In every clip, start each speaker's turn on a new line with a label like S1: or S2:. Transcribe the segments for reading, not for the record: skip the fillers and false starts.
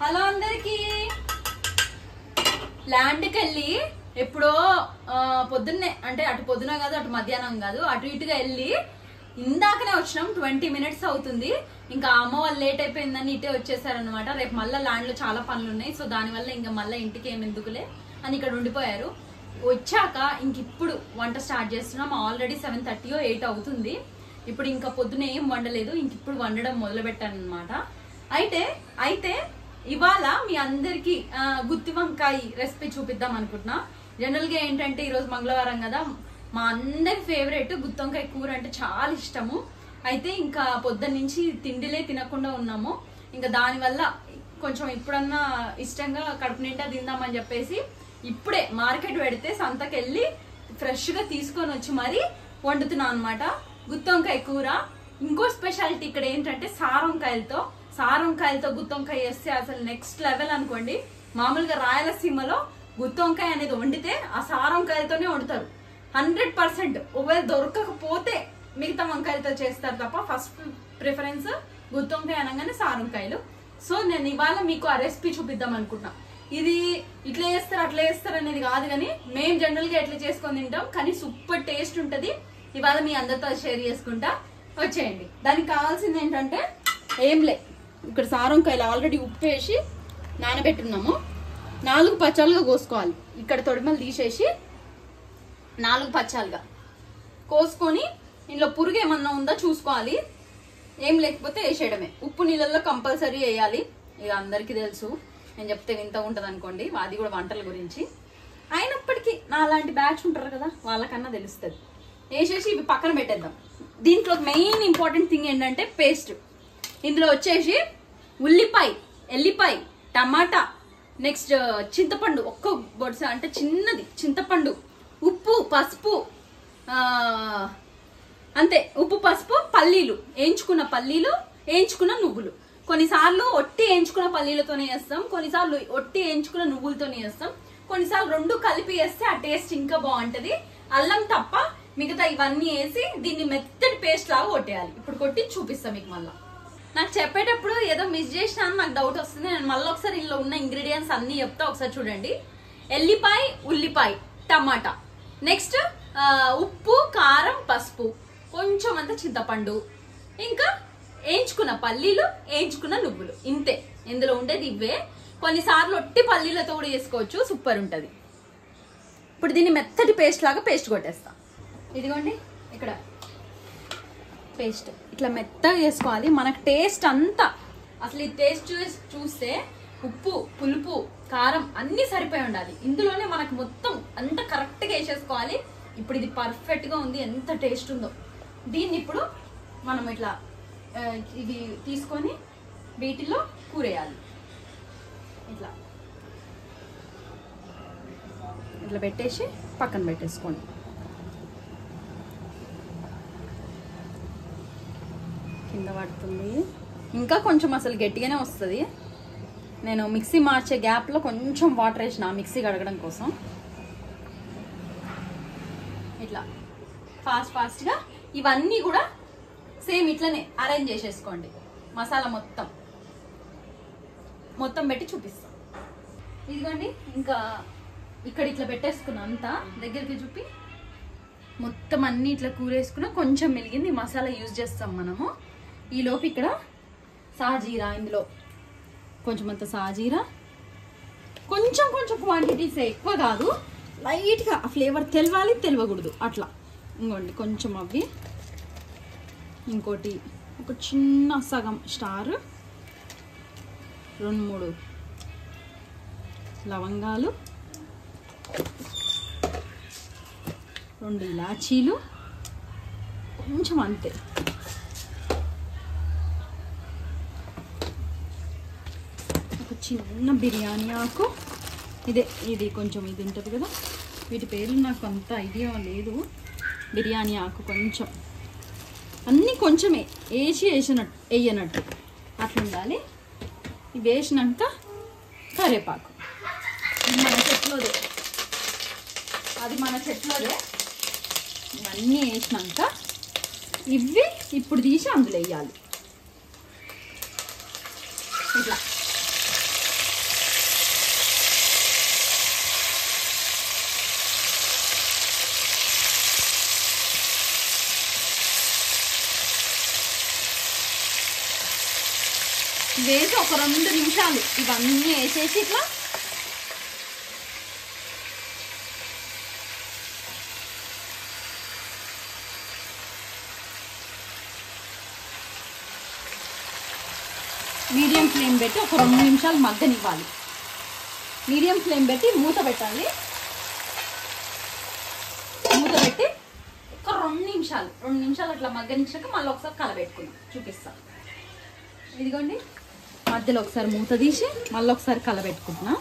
S1: Hello అందరికి. ల్యాండ్కి వెళ్ళి ఎప్పుడో పొద్దున్నే, అంటే అటు పొద్దున కాదు అటు మధ్యాహ్నం కాదు, అటు ఇటుగా వెళ్ళి ఇందాకనే వచ్చినాం. 20 minutes అవుతుంది. ఇంకా అమ్మ వాళ్ళు లేట్ అయిపోయిందని ఇటే వచ్చేసారనమాట. రేపు మళ్ళీ ల్యాండ్ లో చాలా పనులు ఉన్నాయి. సో దానివల్ల ఇంకా మళ్ళీ ఇంటికి ఏమి ఎందుకులే అని ఇక్కడ ఉండిపోయారు. వచ్చాక ఇంక ఇప్పుడు వంట స్టార్ట్ చేస్తున్నాం. ఆల్రెడీ 7:30 or 8 అవుతుంది. ఇప్పుడు ఇంకా పొద్దున ఏం వండలేదు, ఇంక ఇప్పుడు వండడం మొదలు పెట్టాను అనమాట. అయితే ఇవాళ మీ అందరికి గుత్తి వంకాయ రెసిపీ చూపిద్దాం అనుకుంటున్నా. జనరల్ గా ఏంటంటే ఈరోజు మంగళవారం కదా, మా అందరి ఫేవరెట్ గుత్తి వంకాయ కూర అంటే చాలా ఇష్టము. అయితే ఇంకా పొద్దున్న నుంచి తిండిలే తినకుండా ఉన్నాము. ఇంకా దానివల్ల కొంచెం ఇప్పుడన్నా ఇష్టంగా కడుపు నిండా తిందామని చెప్పేసి ఇప్పుడే మార్కెట్ పెడితే సంతకెళ్ళి ఫ్రెష్ గా తీసుకొని వచ్చి మరీ వండుతున్నా అనమాట గుత్తి వంకాయ కూర. ఇంకో స్పెషాలిటీ ఇక్కడ ఏంటంటే సారొంకాయలతో గుత్తి వంకాయ వేస్తే అసలు నెక్స్ట్ లెవెల్ అనుకోండి. మామూలుగా రాయలసీమలో గుత్తి వంకాయ అనేది వండితే ఆ సారొంకాయలతోనే వండుతారు 100%. ఒకవేళ దొరకకపోతే మిగతా వంకాయలతో చేస్తారు తప్ప ఫస్ట్ ప్రిఫరెన్స్ గుత్తి వంకాయ అనగానే సారొంకాయలు. సో నేను ఇవాళ మీకు ఆ రెసిపీ చూపిద్దాం అనుకుంటున్నా. ఇది ఇట్లా చేస్తారు అట్లా చేస్తారు అనేది కాదు, కానీ మేము జనరల్ గా ఎట్లా చేసుకొని తింటాం, కానీ సూపర్ టేస్ట్ ఉంటది. ఇవాళ మీ అందరితో షేర్ చేసుకుంటా, వచ్చేయండి. దానికి కావాల్సింది ఏంటంటే ఏం లే, ఇక్కడ సారొంకాయలు ఆల్రెడీ ఉప్పు వేసి నానబెట్టున్నాము. 4 పచ్చాలుగా కోసుకోవాలి. ఇక్కడ తొడిమలు తీసేసి 4 పచ్చాలుగా కోసుకొని ఇందులో పురుగు ఏమన్నా ఉందా చూసుకోవాలి. ఏం లేకపోతే వేసేయడమే. ఉప్పు నీళ్ళల్లో కంపల్సరీ వేయాలి. ఇక అందరికీ తెలుసు, నేను చెప్తే వింత ఉంటది అనుకోండి, అది కూడా వంటల గురించి. అయినప్పటికీ నా లాంటి బ్యాచ్ ఉంటారు కదా, వాళ్ళకన్నా తెలుస్తుంది. వేసేసి ఇవి పక్కన పెట్టేద్దాం. దీంట్లో మెయిన్ ఇంపార్టెంట్ థింగ్ ఏంటంటే పేస్ట్. ఇందులో వచ్చేసి ఉల్లిపాయ, ఎల్లిపాయ, టమాటా, నెక్స్ట్ చింతపండు, ఒక్క బొడ్స అంటే చిన్నది చింతపండు, ఉప్పు, పసుపు, అంతే. ఉప్పు, పసుపు, పల్లీలు, వేయించుకున్న నువ్వులు. కొన్నిసార్లు ఒట్టి వేయించుకున్న పల్లీలతోనే వేస్తాం, కొన్నిసార్లు ఒట్టి వేయించుకున్న నువ్వులతోనే వేస్తాం, కొన్నిసార్లు 2 కలిపి వేస్తే ఆ టేస్ట్ ఇంకా బాగుంటది. అల్లం తప్ప మిగతా ఇవన్నీ వేసి దీన్ని మెత్తటి పేస్ట్ లాగా కొట్టేయాలి. ఇప్పుడు కొట్టి చూపిస్తాం మీకు. మళ్ళీ నాకు చెప్పేటప్పుడు ఏదో మిస్ చేసినా అని నాకు డౌట్ వస్తుంది. నేను మళ్ళీ ఒకసారి ఇందులో ఉన్న ఇంగ్రీడియంట్స్ అన్ని చెప్తా, ఒకసారి చూడండి. ఎల్లిపాయ, ఉల్లిపాయ, టమాటా, నెక్స్ట్ ఉప్పు, కారం, పసుపు, కొంచెం అంత చింతపండు, ఇంకా వేయించుకున్న పల్లీలు, వేయించుకున్న నువ్వులు. ఇంతే ఇందులో ఉండేది ఇవే. కొన్నిసార్లు ఒట్టి పల్లీలతో కూడా చేసుకోవచ్చు, సూపర్ ఉంటది. ఇప్పుడు దీన్ని మెత్తటి పేస్ట్ లాగా పేస్ట్ కొట్టేస్తా. ఇదిగోండి ఇక్కడ పేస్ట్ ఇట్లా మెత్తగా చేసుకోవాలి. మనకు టేస్ట్ అంతా అసలు ఈ టేస్ట్ చూస్తే ఉప్పు, పులుపు, కారం అన్ని సరిపోయి ఉండాలి. ఇందులోనే మనకు మొత్తం అంతా కరెక్ట్గా వేసేసుకోవాలి. ఇప్పుడు ఇది పర్ఫెక్ట్ గా ఉంది, ఎంత టేస్ట్ ఉందో. దీన్ని ఇప్పుడు మనం ఇట్లా ఇవి తీసుకొని వీటిలో కూరేయాలి. ఇట్లా ఇట్లా పెట్టేసి పక్కన పెట్టేసుకోండి. కింద పడుతుంది. ఇంకా కొంచెం అసలు గట్టిగానే వస్తుంది. నేను మిక్సీ మార్చే గ్యాప్లో కొంచెం వాటర్ వేసిన మిక్సీ కడగడం కోసం. ఇట్లా ఫాస్ట్గా ఇవన్నీ కూడా సేమ్ ఇట్లనే అరేంజ్ చేసేసుకోండి. మసాలా మొత్తం పెట్టి చూపిస్తాం. ఇదిగోండి ఇంకా ఇక్కడ ఇట్లా పెట్టేసుకున్నా, అంతా దగ్గరికి చూపి మొత్తం అన్ని ఇట్లా కూరేసుకున్నా. కొంచెం మిలిగింది మసాలా యూజ్ చేస్తాం మనము. ఈ లోపు ఇక్కడ సాజీరా, ఇందులో కొంచెం అంత సాజీరా, కొంచెం క్వాంటిటీస్, ఎక్కువ కాదు, లైట్గా ఆ ఫ్లేవర్ తెలవాలి, తెలియకూడదు అట్లా. ఇంకోండి కొంచెం అవి, ఇంకోటి ఒక చిన్న సగం స్టార్, 2-3 లవంగాలు, 2 ఇలాచీలు, కొంచెం అంతే. ఒక చిన్న బిర్యానీ ఆకు, ఇది కొంచెం ఇది ఉంటుంది కదా, వీటి పేర్లు నాకు అంత ఐడియా లేదు. బిర్యానీ ఆకు కొంచెం, అన్నీ కొంచెమే వేయనట్టు అట్లా ఉండాలి. ఇవి వేసినాక కరివేపాకు, ఇది మన చెట్లోదే, అది మన చెట్లోదే. ఇవన్నీ వేసినాక ఇవి ఇప్పుడు తీసి అందులో వేయాలి. ఇట్లా వేసి ఒక 2 నిమిషాలు ఇవన్నీ వేసేసి ఇట్లా మీడియం ఫ్లేమ్ పెట్టి ఒక 2 నిమిషాలు మగ్గనివ్వాలి. మీడియం ఫ్లేమ్ పెట్టి మూత పెట్టాలి. మూత పెట్టి ఒక 2 నిమిషాలు అట్లా మగ్గనిచ్చాక మళ్ళీ ఒకసారి కలబెట్టుకుందాం, చూపిస్తాను. ఇదిగోండి, మధ్యలో ఒకసారి మూత తీసి మళ్ళీ ఒకసారి కలబెట్టుకుంటున్నా.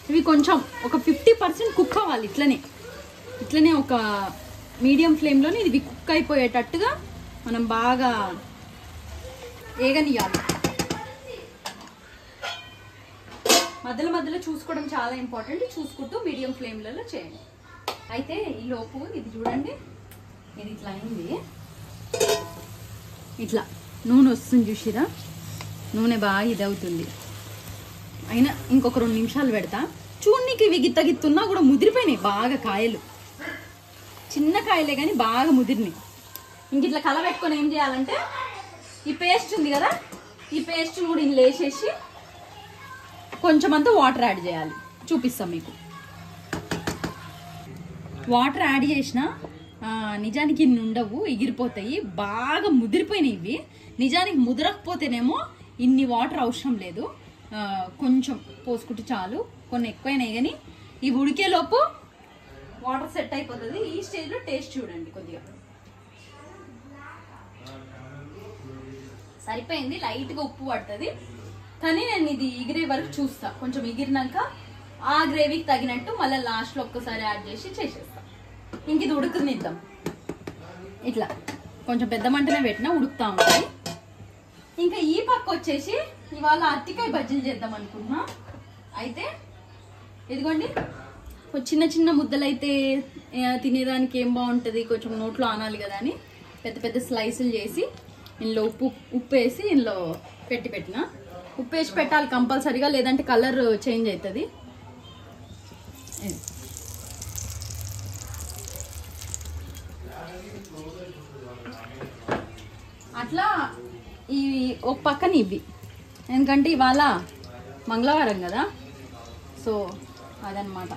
S1: ఇవి కొంచెం ఒక 50% కుక్ అవ్వాలి. ఇట్లనే ఒక మీడియం ఫ్లేమ్లోనే ఇది కుక్ అయిపోయేటట్టుగా మనం బాగా ఏగనియాలి. మధ్యలో చూసుకోవడం చాలా ఇంపార్టెంట్. చూసుకుంటూ మీడియం ఫ్లేమ్లలో చేయండి. అయితే ఈ లోపు ఇది చూడండి, ఇది ఇట్లా అయింది. ఇట్లా నూనె వస్తుంది చూసిరా, నూనె బాగా ఇది అవుతుంది. అయినా ఇంకొక 2 నిమిషాలు పెడతా. చూడనీకి ఇవి గిత్తగిత్తున్నా కూడా ముదిరిపోయినాయి బాగా కాయలు. చిన్న కాయలే కానీ బాగా ముదిరినాయి. ఇంక ఇట్లా కలబెట్టుకొని ఏం చేయాలంటే ఈ పేస్ట్ ఉంది కదా, ఈ పేస్ట్ కూడా ఇందులో వేసేసి కొంచెం అంతా వాటర్ యాడ్ చేయాలి. చూపిస్తాం మీకు. వాటర్ యాడ్ చేసిన నిజానికి ఇన్ని ఉండవు, ఎగిరిపోతాయి. బాగా ముదిరిపోయినాయి ఇవి. నిజానికి ముదరకపోతేనేమో ఇన్ని వాటర్ అవసరం లేదు, కొంచెం పోసుకుంటే చాలు. కొన్ని ఎక్కువైనాయి కానీ ఇవి ఉడికేలోపు వాటర్ సెట్ అయిపోతుంది. ఈ స్టేజ్లో టేస్ట్ చూడండి. కొద్దిగా సరిపోయింది, లైట్గా ఉప్పు పడుతుంది. కానీ నేను ఇది ఎగిరే వరకు చూస్తా. కొంచెం ఎగిరినాక ఆ గ్రేవీకి తగినట్టు మళ్ళీ లాస్ట్లో ఒక్కసారి యాడ్ చేసి చేసేస్తా. ఇంక ఇది ఉడుకునిద్దాం. ఇట్లా కొంచెం పెద్ద మంటనే పెట్టినా ఉడుకుతా ఉంటాయి. ఇంకా ఈ పక్క వచ్చేసి ఇవాళ అరటికాయ బజ్జీలు చేద్దాం అనుకున్నా. అయితే ఇదిగోండి, చిన్న చిన్న ముద్దలు అయితే తినేదానికి ఏం బాగుంటుంది, కొంచెం నోట్లో ఆనాలి కదా అని పెద్ద పెద్ద స్లైసులు చేసి ఇందులో ఉప్పు వేసి ఇందులో పెట్టిన. ఉప్పు వేసి పెట్టాలి కంపల్సరీగా, లేదంటే కలర్ చేంజ్ అవుతుంది. అట్లా ఈ ఒక పక్కన ఇవి, ఎందుకంటే ఇవాళ మంగళవారం కదా, సో అదనమాట.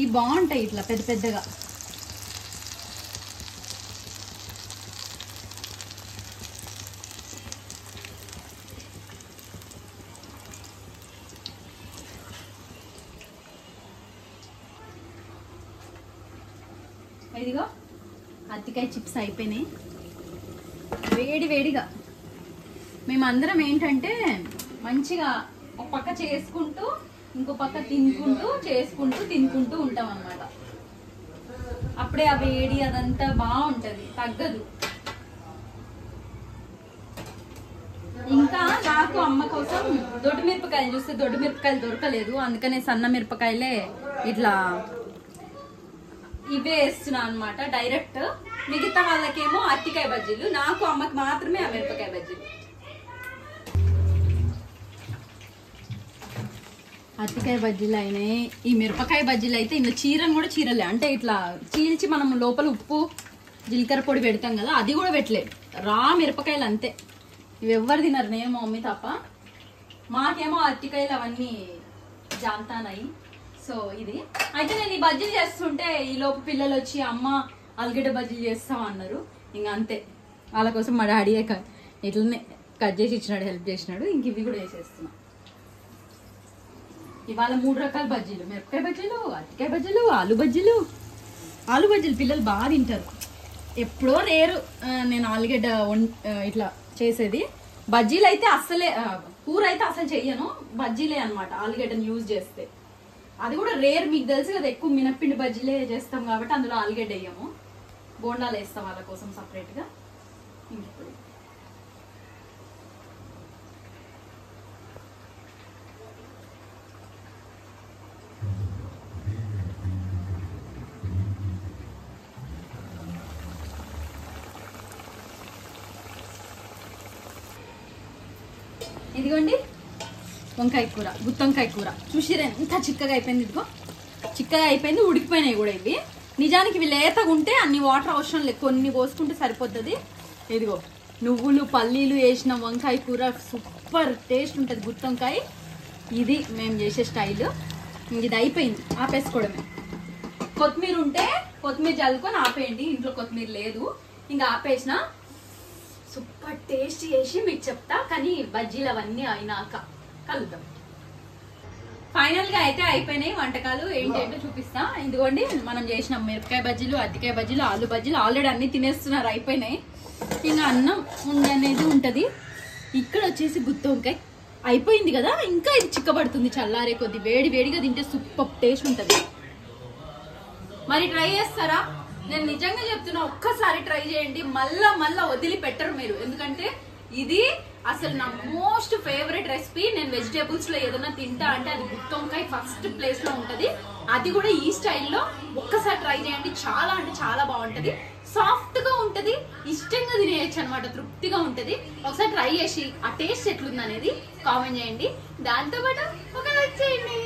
S1: ఇవి బాగుంటాయి ఇట్లా పెద్ద పెద్దగా. ఇదిగో అరటికాయ చిప్స్ అయిపోయినాయి వేడి వేడిగా. మేమందరం ఏంటంటే మంచిగా ఒక పక్క చేసుకుంటూ ఇంకో పక్క తినుకుంటూ ఉంటాం అన్నమాట. అప్పుడే ఆ వేడి అదంతా బాగుంటది, తగ్గదు. ఇంకా నాకు అమ్మ కోసం దొడ్డు మిరపకాయలు చూస్తే దొడ్డు మిరపకాయలు దొరకలేదు, అందుకనే సన్న మిరపకాయలే ఇట్లా ఇవే వేస్తున్నా అనమాట డైరెక్ట్. మిగతా వాళ్ళకేమో అరటికాయ బజ్జీలు, నాకు అమ్మకి మాత్రమే ఆ మిరపకాయ బజ్జీలు. అరటికాయ బజ్జీలు అయినాయి. ఈ మిరపకాయ బజ్జీలు అయితే ఇందులో చీరను కూడా చీరలే, అంటే ఇట్లా చీల్చి మనం లోపల ఉప్పు జీలకర్ర పొడి పెడతాం కదా, అది కూడా పెట్టలేదు. రా మిరపకాయలు అంతే. ఇవి ఎవ్వరు తినరు, నేను మా మమ్మీ తప్ప. మాకేమో అరటికాయలు అవన్నీ జాంతానాయి. సో ఇది అయితే నేను ఈ బజ్జీలు చేస్తుంటే ఈ లోపు పిల్లలు వచ్చి అమ్మ ఆలుగడ్డ బజ్జీలు చేస్తాం అన్నారు. ఇంకా అంతే, వాళ్ళ కోసం మా డాడీయే ఇట్లనే కట్ చేసి ఇచ్చినాడు, హెల్ప్ చేసినాడు. ఇంక ఇవి కూడా వేసేస్తున్నా. ఇవాళ 3 రకాల బజ్జీలు, మిరపకాయ బజ్జీలు, అరటికాయ బజ్జీలు, ఆలు బజ్జీలు పిల్లలు బాగా తింటారు. ఎప్పుడో రేరు నేను ఆలుగడ్డ ఇట్లా చేసేది. బజ్జీలు అయితే అస్సలే, కూర అయితే అసలు చెయ్యను, బజ్జీలే అనమాట ఆలుగడ్డను యూజ్ చేస్తే. అది కూడా రేర్, మీకు తెలుసు కదా, ఎక్కువ మినప్పిండి బజ్జీలే చేస్తాం కాబట్టి అందులో ఆలుగడ్డ వేయము, బోండాలు వేస్తాం వాళ్ళ కోసం సపరేట్గా. ఇంకెప్పుడు ఇదిగోండి వంకాయ కూర, గుత్తొంకాయ కూర చూసిరా ఎంత చిక్కగా అయిపోయింది. ఇదిగో చిక్కగా అయిపోయింది, ఉడికిపోయినాయి కూడా ఇవి. నిజానికి ఇవి లేతగా ఉంటే అన్ని వాటర్ అవసరం లేదు, కొన్ని పోసుకుంటే సరిపోతుంది. ఇదిగో నువ్వులు పల్లీలు వేసిన వంకాయ కూర సూపర్ టేస్ట్ ఉంటుంది, గుత్తి వంకాయ. ఇది మేము చేసే స్టైల్. ఇది అయిపోయింది, ఆపేసుకోవడమే. కొత్తిమీర ఉంటే కొత్తిమీర చల్లుకొని ఆపేయండి, ఇంట్లో కొత్తిమీర లేదు ఇంకా ఆపేసిన. సూపర్ టేస్ట్ చేసి మీకు చెప్తా, కానీ బజ్జీలు అవన్నీ అయినాక కలుద్దాం. ఫైనల్ గా అయితే అయిపోయినాయి వంటకాలు. ఏంటంటే చూపిస్తా. ఇదిగోండి మనం చేసిన మిరపకాయ బజ్జీలు, అరటికాయ బజ్జీలు, ఆలు బజ్జీలు ఆల్రెడీ అన్ని తినేస్తున్నారు, అయిపోయినాయి. ఇంకా అన్నం ఉండనేది ఉంటది. ఇక్కడ వచ్చేసి గుత్తి వంకాయ అయిపోయింది కదా, ఇంకా ఇది చిక్కబడుతుంది చల్లారే కొద్ది. వేడి వేడిగా తింటే సూపర్ టేస్ట్ ఉంటది. మరి ట్రై చేస్తారా? నేను నిజంగా చెప్తున్నా, ఒక్కసారి ట్రై చేయండి, మళ్ళా మళ్ళా వదిలిపెట్టరు మీరు. ఎందుకంటే ఇది అసలు నా మోస్ట్ ఫేవరెట్ రెసిపీ. నేను వెజిటేబుల్స్ లో ఏదైనా తింటా అంటే అది గుత్తి వంకాయ ఫస్ట్ ప్లేస్ లో ఉంటది. అది కూడా ఈ స్టైల్లో ఒక్కసారి ట్రై చేయండి, చాలా అంటే చాలా బాగుంటది. సాఫ్ట్ గా ఉంటది, ఇష్టంగా తినేయచ్చు అనమాట, తృప్తిగా ఉంటది. ఒకసారి ట్రై చేసి ఆ టేస్ట్ ఎట్లుంది అనేది కామెంట్ చేయండి. దాంతో పాటు ఒక లైక్ చేయండి.